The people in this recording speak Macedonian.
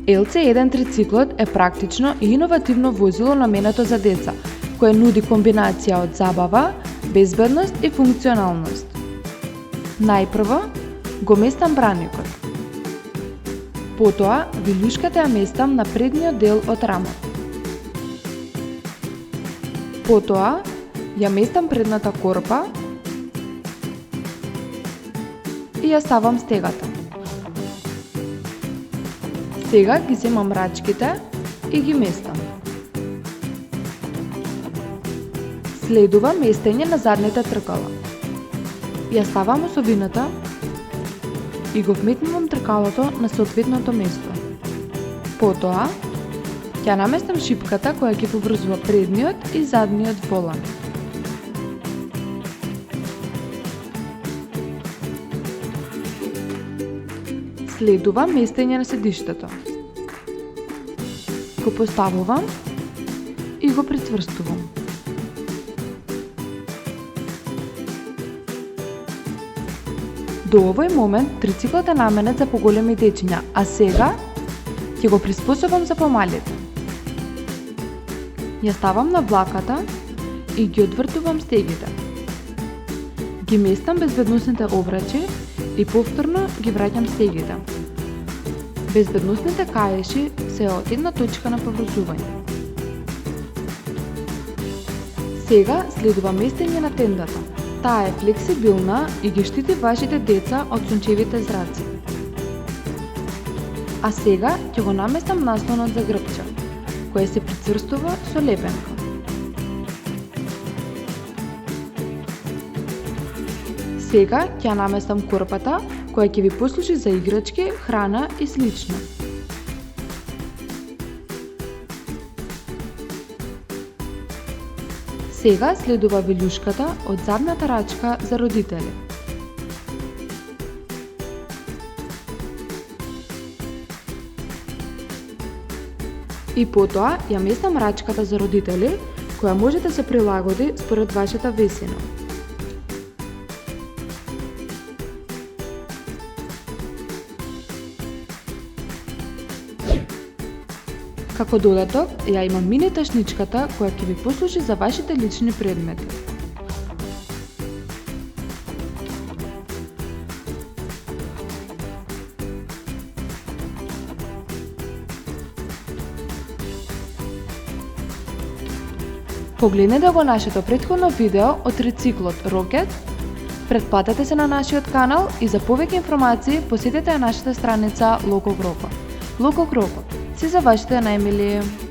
LC1 трициклот е практично и иновативно возило наменето за деца, кое нуди комбинација од забава, безбедност и функционалност. Најпрво го местам браникот. Потоа вилјушката ја местам на предниот дел од рамото. Потоа ја местам предната корпа и ја ставам стегата. Сега ги земам рачките и ги местам. Следува местење на задните тркала. Ја ставам осовината и го вметнувам тркалото на соодветното место. Потоа ќе наместам шипката која ќе поврзува предниот и задниот волан. Следува местење на седиштето. Го поставувам и го прицврстувам. До овој момент трициклот е наменет за поголеми дечиња, а сега ќе го приспособам за помалите. Ја ставам на влаката и ги одвртувам стегите. Ги местам безбедносните обрачи и повторно ги враќам стегите. Безбедносните каеши се од една точка на поврзување. Сега следува местење на тендата. Таа е флексибилна и ги штити вашите деца од сончевите зраци. А сега ќе го наместам наслонот за грбче, кој се прицврстува со лепенка. Сега ќе наместам корпата, која ќе ви послужи за играчки, храна и слично. Сега следува вилјушката од задната рачка за родители. И потоа ја местам рачката за родители, која може да се прилагоди според вашата висина. Како додаток, ја имам мини ташничката која ќе ви послужи за вашите лични предмети. Погледнете го нашето претходно видео од трициклот Rocket, претплатете се на нашиот канал и за повеќе информации посетете нашата страница Loco Croco. Loco Croco, се за вашите најмили!